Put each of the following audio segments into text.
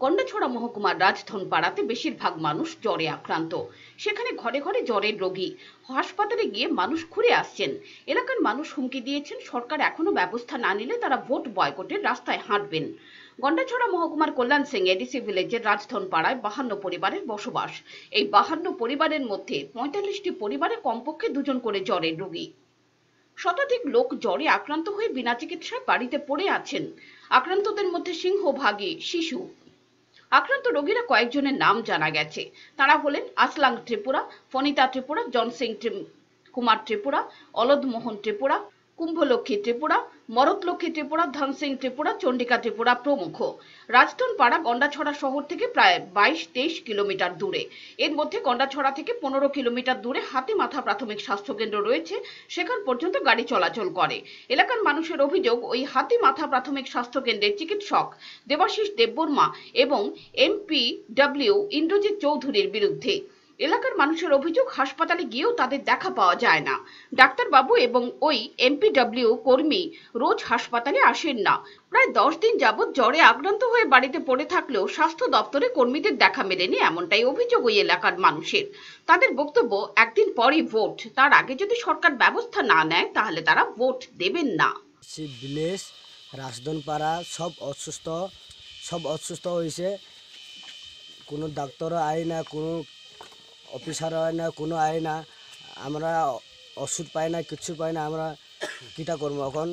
কন্ডাছড়া মহকুমার রাজধনপাড়াতে বেশিরভাগ মানুষ জ্বরে আক্রান্ত। সেখানে ঘরে ঘরে জ্বরের রোগী। হাসপাতালে গিয়ে মানুষ ঘুরে আসছেন। এলাকার মানুষ হুমকি দিয়েছেন সরকার এখনো ব্যবস্থা না নিলে তারা ভোট বয়কটের রাস্তায় হাঁটবেন। গন্ডাছড়া মহকুমার কল্যাণ সিং এডিসি ভিলেজের রাজধনপাড়ায় 52 পরিবারের বসবাস। এই 52 পরিবারের মধ্যে 45টি পরিবারে কমপক্ষে দুজন করে জ্বরের রোগী। শতাধিক লোক জ্বরে আক্রান্ত হয়ে বিনা চিকিৎসায় বাড়িতে পড়ে আছেন। আক্রান্তদের মধ্যে সিংহভাগই শিশু। আক্রান্ত রোগীরা কয়েকজনের নাম জানা গেছে। তারা হলেন আসলাং ত্রিপুরা, ফনিতা ত্রিপুরা, জনসিং কুমার ত্রিপুরা, অলদ মোহন ত্রিপুরা, কুম্ভলক্ষ্মী ত্রিপুরা, মরতলক্ষ্মী ত্রিপুরা, ধনসিং ত্রিপুরা, চন্ডিকা ত্রিপুরা প্রমুখ। রাজধনপাড়া গন্ডাছড়া শহর থেকে প্রায় 22-23 কিলোমিটার দূরে। এর মধ্যে গন্ডাছড়া থেকে 15 কিলোমিটার দূরে হাতিমাথা প্রাথমিক স্বাস্থ্যকেন্দ্র রয়েছে, সেখান পর্যন্ত গাড়ি চলাচল করে। এলাকার মানুষের অভিযোগ, ওই হাতিমাথা প্রাথমিক স্বাস্থ্যকেন্দ্রের চিকিৎসক দেবাশিস দেববর্মা এবং এমপিডব্লিউ ইন্দ্রজিৎ চৌধুরীর বিরুদ্ধে। এলাকার মানুষের অভিযোগ, হাসপাতালে গিয়েও তাদের দেখা পাওয়া যায় না। ডাক্তারবাবু এবং ওই এমপিডব্লিউ কর্মী রোজ হাসপাতালে আসেন না। প্রায় 10 দিন যাবৎ জ্বরে আক্রান্ত হয়ে বাড়িতে পড়ে থাকলেও স্বাস্থ্য দপ্তরে কর্মীদের দেখা মেলেনি, এমনটাই অভিযোগ ওই এলাকার মানুষের। তাদের বক্তব্য, একদিন পরই ভোট, তার আগে যদি সরকার ব্যবস্থা না নেয় তাহলে তারা ভোট দেবেন না। ভিলেজ রাজধনপাড়া সব অসুস্থ হয়েছে। কোনো ডাক্তার আয় না, কোনো অফিসার হয় না, কোনো আয় না। আমরা ওষুধ পাই না, কিচ্ছু পাই না। আমরা কীটা করবো এখন?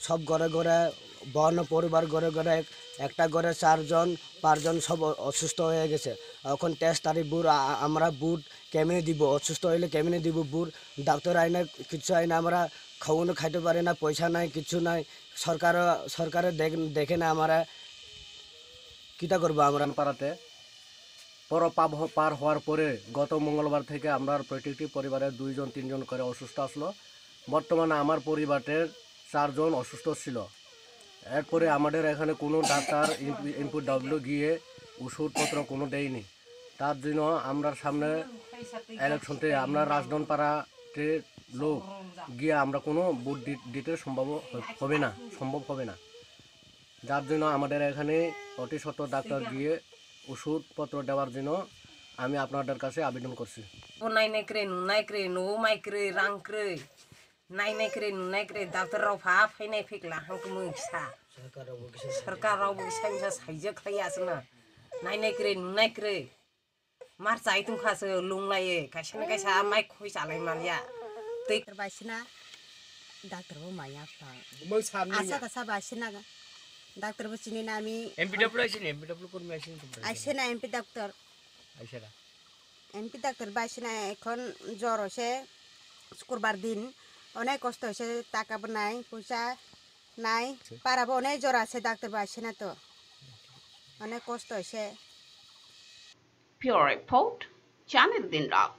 সব ঘরে ঘরে 52 পরিবার, ঘরে ঘরে একটা ঘরে 4জন 5জন সব অসুস্থ হয়ে গেছে। এখন টেস্ট তারিখ বুট, আমরা বুট কেমনে দিব? অসুস্থ হইলে কেমনে দিব বুট? ডাক্তার আয় না, কিচ্ছু আয় না। আমরা খাওয়ানো খাইতে পারি না, পয়সা নাই, কিচ্ছু নাই। সরকারে দেখে না। আমরা কীটা করবো? আমরা পাড়াতে পার হওয়ার পরে গত মঙ্গলবার থেকে আমরা প্রত্যেকটি পরিবারের 2-3জন করে অসুস্থ আসলো। বর্তমানে আমার পরিবারের 4জন অসুস্থ ছিল। এরপরে আমাদের এখানে কোনো ডাক্তার এমপিডব্লিউ গিয়ে ওষুধপত্র কোনো দেয়নি। তার জন্য আমরা সামনে ইলেকশনতে আমরা রাজধনপাড়াতে লোক গিয়ে আমরা কোনো ভোট দিতে সম্ভব হবে না। যার জন্য আমাদের এখানে অতি সত্ত্বর ডাক্তার গিয়ে ওষুধপত্র দেওয়ার জন্য আমি আপনাদের কাছে আবেদন করছি। डाक्टर फैनाय फैगला हांखौ मोसा सरकारावबो साइजा साइजोख्लायासोना नायनायग्रे नुनायग्रे मार जाय दंखासो लंलायो खायसेना खायसा माइ खय जालाय मालिया दै बायसिना डाक्टरबो मायाफ्रा आसा कासा बायसिना डाक्टरबो चिनिना आमी एमपिडब्लिউ কর্মী आइसेना एमपी डाक्टर बायसिना এখন জ্বর হইছে শুক্রবার দিন অনেক কষ্ট হয়েছে টাকাবো নাই পয়সা নাই পারাবো অনেক জ্বর আছে ডাক্তার আসে না তো অনেক কষ্ট হয়েছে। পিওর রিপোর্ট, চ্যানেল দিন রাত।